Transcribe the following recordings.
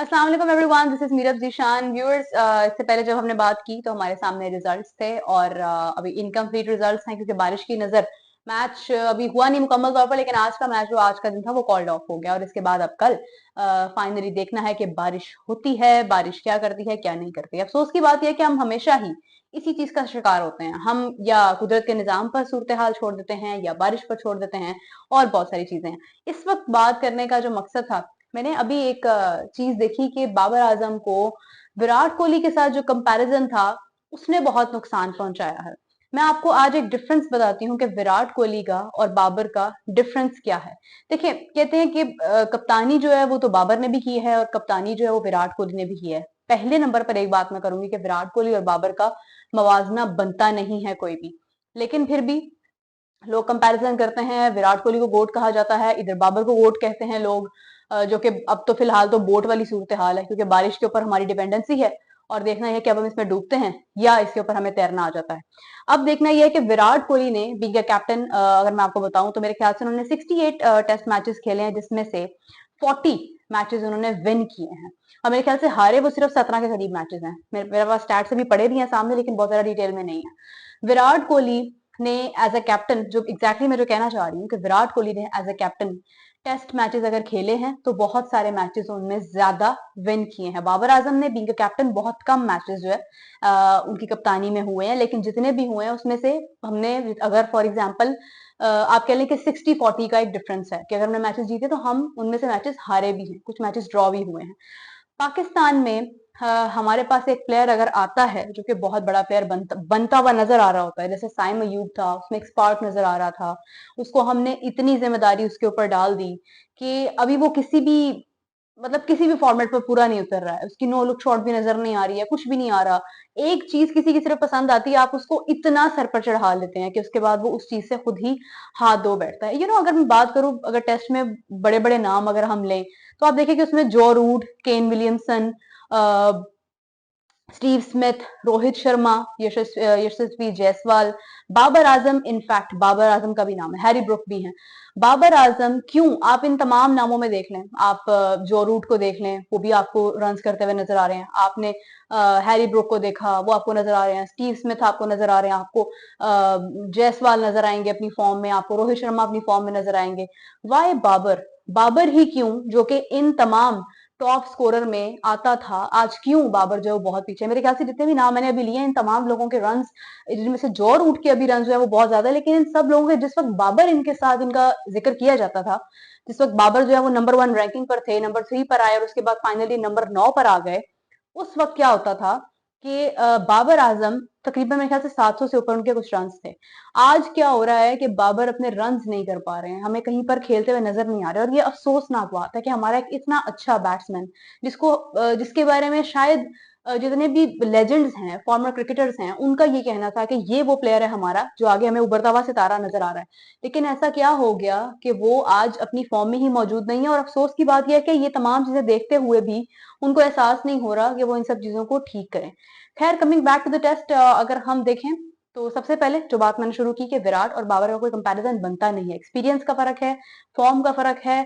अस्सलाम वालेकुम everyone, this is Meerab Zeeshan viewers. इससे पहले जब हमने बात की तो हमारे सामने रिजल्ट्स थे और अभी इनकम्प्लीट रिजल्ट्स हैं क्योंकि बारिश की नजर मैच अभी हुआ नहीं मुकम्मल तौर पर, लेकिन आज का मैच जो आज का दिन था वो कॉल्ड ऑफ हो गया और इसके बाद अब कल फाइनली देखना है कि बारिश होती है, बारिश क्या करती है क्या नहीं करती है। अफसोस की बात यह है कि हम हमेशा ही इसी चीज का शिकार होते हैं। हम या कुदरत के निजाम पर सूरत हाल छोड़ देते हैं या बारिश पर छोड़ देते हैं और बहुत सारी चीजें हैं। इस वक्त बात करने का जो मकसद था, मैंने अभी एक चीज देखी कि बाबर आजम को विराट कोहली के साथ जो कंपैरिजन था उसने बहुत नुकसान पहुंचाया है। मैं आपको आज एक डिफरेंस बताती हूँ कि विराट कोहली का और बाबर का डिफरेंस क्या है। देखिए, कहते हैं कि कप्तानी जो है वो तो बाबर ने भी की है और कप्तानी जो है वो विराट कोहली ने भी की है। पहले नंबर पर एक बात मैं करूंगी कि विराट कोहली और बाबर का मवाजना बनता नहीं है कोई भी, लेकिन फिर भी लोग कंपैरिजन करते हैं। विराट कोहली को गोट कहा जाता है, इधर बाबर को गोट कहते हैं लोग। जो कि अब तो फिलहाल तो बोट वाली सूरत हाल है क्योंकि बारिश के ऊपर हमारी डिपेंडेंसी है और देखना यह कि अब हम इसमें डूबते हैं या इसके ऊपर हमें तैरना आ जाता है। अब देखना यह है कि विराट कोहली ने बीइंग अ कैप्टन, अगर मैं आपको बताऊं तो मेरे ख्याल से उन्होंने 68 टेस्ट मैचेस खेले हैं, जिसमें से 40 मैचेस उन्होंने विन किए हैं और मेरे ख्याल से हारे वो सिर्फ 17 के करीब मैचेस हैं। मेरे पास स्टैट्स अभी पड़े भी हैं सामने, लेकिन बहुत ज्यादा डिटेल में नहीं है। विराट कोहली ने एज अ कैप्टन, जो एग्जैक्टली मैं जो कहना चाह रही हूँ कि विराट कोहली ने as a captain test matches अगर खेले हैं तो बहुत सारे मैचेस उनमें ज्यादा विन किए हैं। बाबर आजम ने बीइंग अ कैप्टन बहुत कम मैचेस जो है उनकी कप्तानी में हुए हैं, लेकिन जितने भी हुए हैं उसमें से हमने, अगर फॉर एग्जाम्पल आप कह लें कि 60-40 का एक डिफरेंस है कि अगर हमने मैचेस जीते तो हम उनमें से मैचेस हारे भी हैं, कुछ मैचेस ड्रॉ भी हुए हैं। पाकिस्तान में हमारे पास एक प्लेयर अगर आता है जो कि बहुत बड़ा प्लेयर बनता हुआ नजर आ रहा होता है, जैसे साइम अयूब था, उसमें एक स्पार्क नजर आ रहा था, उसको हमने इतनी जिम्मेदारी उसके ऊपर डाल दी कि अभी वो किसी भी, मतलब किसी भी फॉर्मेट पर पूरा नहीं उतर रहा है। उसकी नो लुक शॉट भी नजर नहीं आ रही है, कुछ भी नहीं आ रहा। एक चीज किसी की सिर्फ पसंद आती है, आप उसको इतना सर पर चढ़ा लेते हैं कि उसके बाद वो उस चीज से खुद ही हाथ धो बैठता है। अगर मैं बात करूं, अगर टेस्ट में बड़े बड़े नाम अगर हम लें तो आप देखिए कि उसमें जो Root, Kane Williamson, Steve Smith, Rohit Sharma, Yashasvi Jaiswal, Babar Azam, in fact Babar Azam का भी नाम है, हैरी ब्रुक भी हैं। बाबर आजम क्यों, आप इन तमाम नामों में देख लें, आप जो रूट को देख लें वो भी आपको रन्स करते हुए नजर आ रहे हैं। आपने हैरी ब्रुक को देखा, वो आपको नजर आ रहे हैं। स्टीव स्मिथ आपको नजर आ रहे हैं, आपको जायसवाल नजर आएंगे अपनी फॉर्म में, आपको रोहित शर्मा अपनी फॉर्म में नजर आएंगे। वाई बाबर, बाबर ही क्यों जो कि इन तमाम टॉप स्कोरर में आता था, आज क्यों बाबर जो है वो बहुत पीछे है। मेरे ख्याल से जितने भी नाम मैंने अभी लिए हैं, इन तमाम लोगों के रन्स, जिनमें से जो रूट के अभी रन्स जो है वो बहुत ज्यादा है, लेकिन इन सब लोगों के जिस वक्त बाबर इनके साथ इनका जिक्र किया जाता था, जिस वक्त बाबर जो है वो नंबर 1 रैंकिंग पर थे, नंबर 3 पर आए और उसके बाद फाइनली नंबर 9 पर आ गए, उस वक्त क्या होता था कि बाबर आजम तकरीबन मेरे ख्याल से 700 से ऊपर उनके कुछ रन्स थे। आज क्या हो रहा है कि बाबर अपने रन्स नहीं कर पा रहे हैं, हमें कहीं पर खेलते हुए नजर नहीं आ रहे, और ये अफसोसनाक बात है कि हमारा एक इतना अच्छा बैट्समैन, जिसके बारे में शायद जितने भी लेजेंड्स हैं, फॉर्मर क्रिकेटर्स हैं, उनका ये कहना था कि ये वो प्लेयर है हमारा जो आगे हमें उभरता हुआ सितारा नजर आ रहा है। लेकिन ऐसा क्या हो गया कि वो आज अपनी फॉर्म में ही मौजूद नहीं है, और अफसोस की बात यह है कि ये तमाम चीजें देखते हुए भी उनको एहसास नहीं हो रहा कि वो इन सब चीजों को ठीक करें। खैर, coming back to the test, अगर हम देखें तो सबसे पहले जो बात मैंने शुरू की कि विराट और बाबर का कोई कंपैरिजन बनता नहीं है। एक्सपीरियंस का फर्क है, फॉर्म का फर्क है,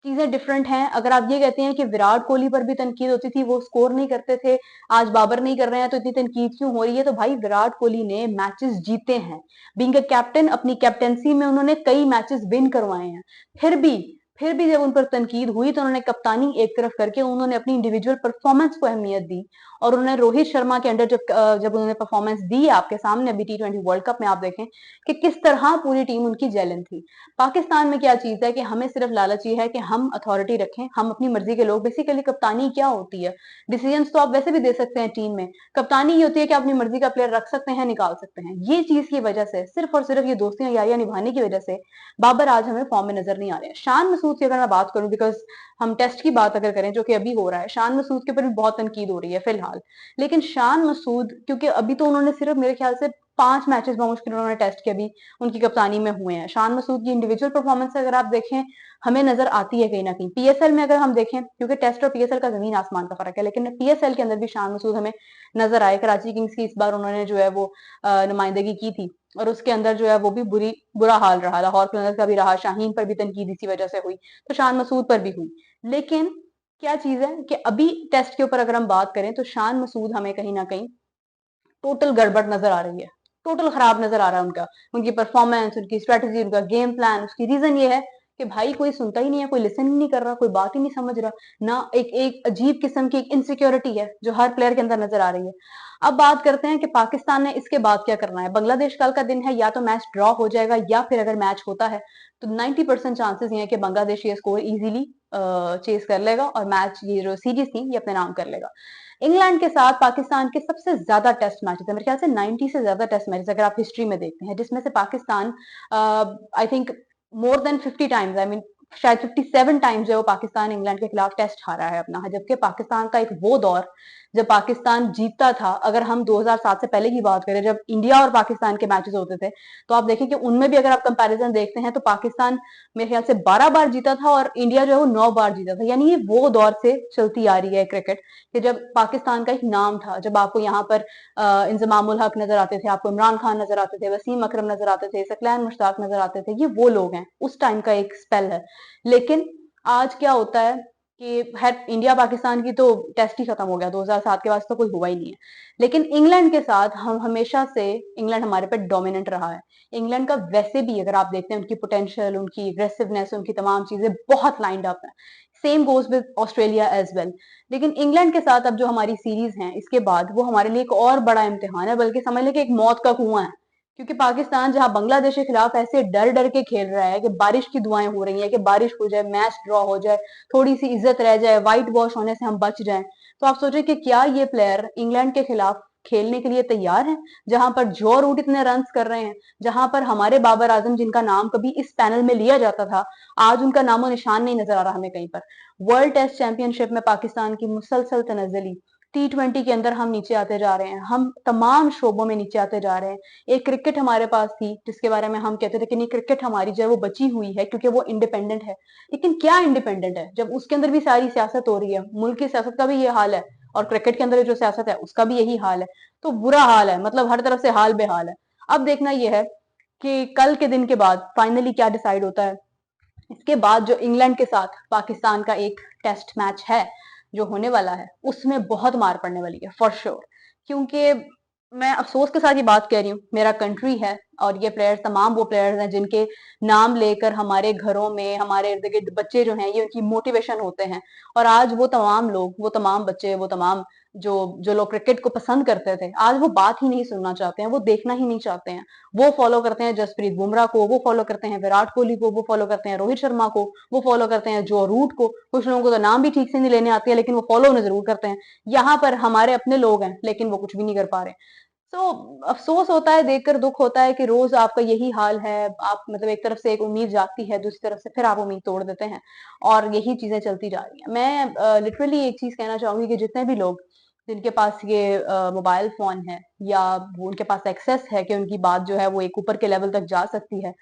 चीजें डिफरेंट हैं। अगर आप ये कहते हैं कि विराट कोहली पर भी तनकीद होती थी, वो स्कोर नहीं करते थे, आज बाबर नहीं कर रहे हैं तो इतनी तनकीद क्यों हो रही है, तो भाई विराट कोहली ने मैचेस जीते हैं। बीइंग अ कैप्टन, अपनी कैप्टेंसी में उन्होंने कई मैचेस विन करवाए हैं। फिर भी फिर भी जब उन पर तनकीद हुई तो उन्होंने कप्तानी एक तरफ करके उन्होंने अपनी इंडिविजुअल परफॉर्मेंस को अहमियत दी, और उन्होंने रोहित शर्मा के अंडर जब उन्होंने परफॉर्मेंस दी, आपके सामने अभी T20 वर्ल्ड कप में आप देखें कि किस तरह पूरी टीम उनकी जेलन थी। पाकिस्तान में क्या चीज है कि हमें सिर्फ लालच ये है कि हम अथॉरिटी रखें, हम अपनी मर्जी के लोग। बेसिकली कप्तानी क्या होती है, डिसीजन तो आप वैसे भी दे सकते हैं टीम में, कप्तानी ये होती है कि अपनी मर्जी का प्लेयर रख सकते हैं, निकाल सकते हैं। ये चीज की वजह से, सिर्फ और सिर्फ ये दोस्तियां यारियां निभाने की वजह से बाबर आज हमें फॉर्म में नजर नहीं आ रहे हैं। शान मसूद की अगर मैं बात करूं, बिकॉज हम टेस्ट की बात अगर करें जो कि अभी हो रहा है, शान मसूद के ऊपर भी बहुत तनकीद हो रही है फिलहाल। लेकिन शान मसूद, क्योंकि अभी तो उन्होंने सिर्फ मेरे ख्याल से 5 मैचेस मुश्किल उन्होंने टेस्ट के अभी उनकी कप्तानी में हुए हैं। शान मसूद की इंडिविजुअल परफॉर्मेंस अगर आप देखें, हमें नजर आती है कहीं ना कहीं। पीएसएल में अगर हम देखें, क्योंकि टेस्ट और पीएसएल का जमीन आसमान का फर्क है, लेकिन पीएसएल के अंदर भी शान मसूद हमें नजर आए। कराची किंग्स की इस बार उन्होंने जो है वो नुमाइंदगी की थी, और उसके अंदर जो है वो भी बुरा हाल रहा। लाहौर कलंदर्स का भी रहा, शाहीन पर भी तनकीद इसी वजह से हुई, तो शान मसूद पर भी हुई। लेकिन क्या चीज है कि अभी टेस्ट के ऊपर अगर हम बात करें तो शान मसूद हमें कहीं ना कहीं टोटल गड़बड़ नजर आ रही है, टोटल खराब नजर आ रहा है उनका, उनकी परफॉर्मेंस, उनकी स्ट्रेटेजी, उनका गेम प्लान। उसकी रीजन ये है कि भाई कोई सुनता ही नहीं है, कोई लिसन ही नहीं कर रहा, कोई बात ही नहीं समझ रहा ना। एक एक अजीब किस्म की एक इनसिक्योरिटी है जो हर प्लेयर के अंदर नजर आ रही है। अब बात करते हैं कि पाकिस्तान ने इसके बाद क्या करना है। बांग्लादेश कल का दिन है, या तो मैच ड्रॉ हो जाएगा या फिर अगर मैच होता है तो 90% चांसेस ये है कि बांग्लादेश ये स्कोर इजीली चेस कर लेगा और मैच, ये जो सीरीज थी, ये अपने नाम कर लेगा। इंग्लैंड के साथ पाकिस्तान के सबसे ज्यादा टेस्ट मैचेस है, मेरे ख्याल से 90 से ज्यादा टेस्ट मैचेस अगर आप हिस्ट्री में देखते हैं, जिसमें से Pakistan I think more than 50 times, I mean शायद 57 टाइम्स जो है वो पाकिस्तान इंग्लैंड के खिलाफ टेस्ट हारा है अपना। जबकि पाकिस्तान का एक वो दौर जब पाकिस्तान जीतता था, अगर हम 2007 से पहले की बात करें जब इंडिया और पाकिस्तान के मैचेस होते थे, तो आप देखें कि उनमें भी अगर आप कंपैरिजन देखते हैं तो पाकिस्तान मेरे ख्याल से 12 बार जीता था और इंडिया जो है वो 9 बार जीता था। यानी ये वो दौर से चलती आ रही है क्रिकेट, कि जब पाकिस्तान का एक नाम था, जब आपको यहाँ पर इंजमाम उल हक नजर आते थे, आपको इमरान खान नजर आते थे, वसीम अकरम नजर आते थे, सकलैन मुश्ताक नजर आते थे, ये वो लोग हैं, उस टाइम का एक स्पेल है। लेकिन आज क्या होता है कि खैर इंडिया पाकिस्तान की तो टेस्ट ही खत्म हो गया, 2007 के बाद तो कोई हुआ ही नहीं है। लेकिन इंग्लैंड के साथ हम हमेशा से, इंग्लैंड हमारे पे डोमिनेंट रहा है। इंग्लैंड का वैसे भी अगर आप देखते हैं उनकी पोटेंशियल, उनकी एग्रेसिवनेस, उनकी तमाम चीजें बहुत लाइंड अप है। Same goes with Australia as well. लेकिन इंग्लैंड के साथ अब जो हमारी सीरीज है इसके बाद, वो हमारे लिए एक और बड़ा इम्तिहान है, बल्कि समझ लें कि एक मौत का कुआं है। क्योंकि पाकिस्तान जहां बांग्लादेश के खिलाफ ऐसे डर डर के खेल रहा है कि बारिश की दुआएं हो रही हैं कि बारिश हो जाए, मैच ड्रॉ हो जाए, थोड़ी सी इज्जत रह जाए, व्हाइट वॉश होने से हम बच जाएं, तो आप सोचें कि क्या ये प्लेयर इंग्लैंड के खिलाफ खेलने के लिए तैयार हैं? जहां पर जो रूट इतने रन कर रहे हैं, जहां पर हमारे बाबर आजम जिनका नाम कभी इस पैनल में लिया जाता था, आज उनका नामो निशान नहीं नजर आ रहा हमें कहीं पर। वर्ल्ड टेस्ट चैंपियनशिप में पाकिस्तान की मुसलसल तनज़्ज़ुली, T20 के अंदर हम नीचे आते जा रहे हैं, हम तमाम शोबों में नीचे आते जा रहे हैं। एक क्रिकेट हमारे पास थी जिसके बारे में हम कहते थे कि नहीं, क्रिकेट हमारी जो है वो बची हुई है क्योंकि वो इंडिपेंडेंट है। लेकिन क्या इंडिपेंडेंट है जब उसके अंदर भी सारी सियासत हो रही है? मुल्क की सियासत का भी ये हाल है और क्रिकेट के अंदर जो सियासत है उसका भी यही हाल है। तो बुरा हाल है, मतलब हर तरफ से हाल बेहाल है। अब देखना यह है कि कल के दिन के बाद फाइनली क्या डिसाइड होता है। इसके बाद जो इंग्लैंड के साथ पाकिस्तान का एक टेस्ट मैच है जो होने वाला है, उसमें बहुत मार पड़ने वाली है फॉर श्योर। क्योंकि मैं अफसोस के साथ ये बात कह रही हूँ, मेरा कंट्री है और ये प्लेयर्स, तमाम वो प्लेयर्स हैं जिनके नाम लेकर हमारे घरों में, हमारे इर्द गिर्द बच्चे जो हैं ये उनकी मोटिवेशन होते हैं। और आज वो तमाम लोग, वो तमाम बच्चे, वो तमाम जो जो लोग क्रिकेट को पसंद करते थे, आज वो बात ही नहीं सुनना चाहते हैं, वो देखना ही नहीं चाहते हैं। वो फॉलो करते हैं जसप्रीत बुमराह को, वो फॉलो करते हैं विराट कोहली को, वो फॉलो करते हैं रोहित शर्मा को, वो फॉलो करते हैं जो रूट को। कुछ लोगों को तो नाम भी ठीक से नहीं लेने आती है लेकिन वो फॉलो उन्हें जरूर करते हैं। यहाँ पर हमारे अपने लोग हैं लेकिन वो कुछ भी नहीं कर पा रहे। तो अफसोस होता है, देखकर दुख होता है कि रोज आपका यही हाल है। आप मतलब एक तरफ से एक उम्मीद जागती है, दूसरी तरफ से फिर आप उम्मीद तोड़ देते हैं और यही चीजें चलती जा रही हैं। मैं लिटरली एक चीज कहना चाहूंगी कि जितने भी लोग जिनके पास ये मोबाइल फोन है या वो उनके पास एक्सेस है कि उनकी बात जो है वो एक ऊपर के लेवल तक जा सकती है,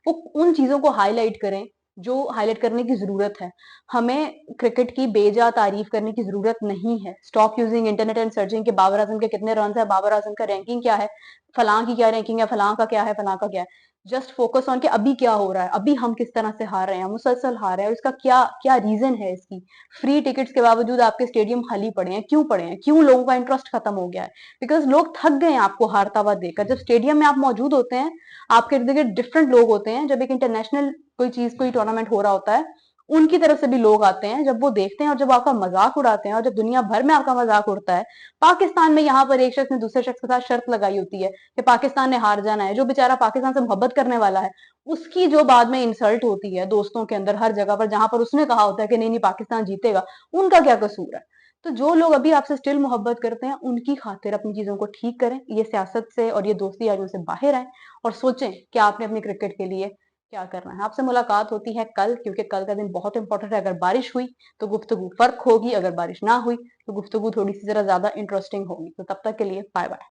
वो उन चीजों को हाईलाइट करें जो हाईलाइट करने की जरूरत है। हमें क्रिकेट की बेजा तारीफ करने की जरूरत नहीं है। Stop using internet and searching के बाबर आजम के कितने रन है, बाबर आजम का रैंकिंग क्या है, फलां की क्या रैंकिंग है, फलां का क्या है, फलां का क्या है। जस्ट फोकस ऑन कि अभी क्या हो रहा है, अभी हम किस तरह से हार रहे हैं, मुसलसल हार रहे हैं, और इसका क्या क्या रीजन है इसकी। फ्री टिकट्स के बावजूद आपके स्टेडियम खाली पड़े हैं, क्यों पड़े हैं? क्यों लोगों का इंटरेस्ट खत्म हो गया है? बिकॉज लोग थक गए हैं आपको हारता हुआ देखकर। जब स्टेडियम में आप मौजूद होते हैं, आपके इर्द गिर्द डिफरेंट लोग होते हैं, जब एक इंटरनेशनल कोई चीज, कोई टूर्नामेंट हो रहा होता है, उनकी तरफ से भी लोग आते हैं, जब वो देखते हैं और जब आपका मजाक उड़ाते हैं और जब दुनिया भर में आपका मजाक उड़ता है। पाकिस्तान में यहाँ पर एक शख्स ने दूसरे शख्स के साथ शर्त लगाई होती है कि पाकिस्तान ने हार जाना है, जो बेचारा पाकिस्तान से मोहब्बत करने वाला है, उसकी जो बाद में इंसल्ट होती है दोस्तों के अंदर हर जगह पर, जहां पर उसने कहा होता है कि नहीं नहीं पाकिस्तान जीतेगा, उनका क्या कसूर है? तो जो लोग अभी आपसे स्टिल मोहब्बत करते हैं, उनकी खातिर अपनी चीजों को ठीक करें, ये सियासत से और ये दोस्ती यारियों से बाहर आए और सोचें कि आपने अपने क्रिकेट के लिए क्या करना है। आपसे मुलाकात होती है कल, क्योंकि कल का दिन बहुत इंपॉर्टेंट है। अगर बारिश हुई तो गुफ्तगू फर्क होगी, अगर बारिश ना हुई तो गुफ्तगू थोड़ी सी जरा ज्यादा इंटरेस्टिंग होगी। तो तब तक के लिए बाय बाय।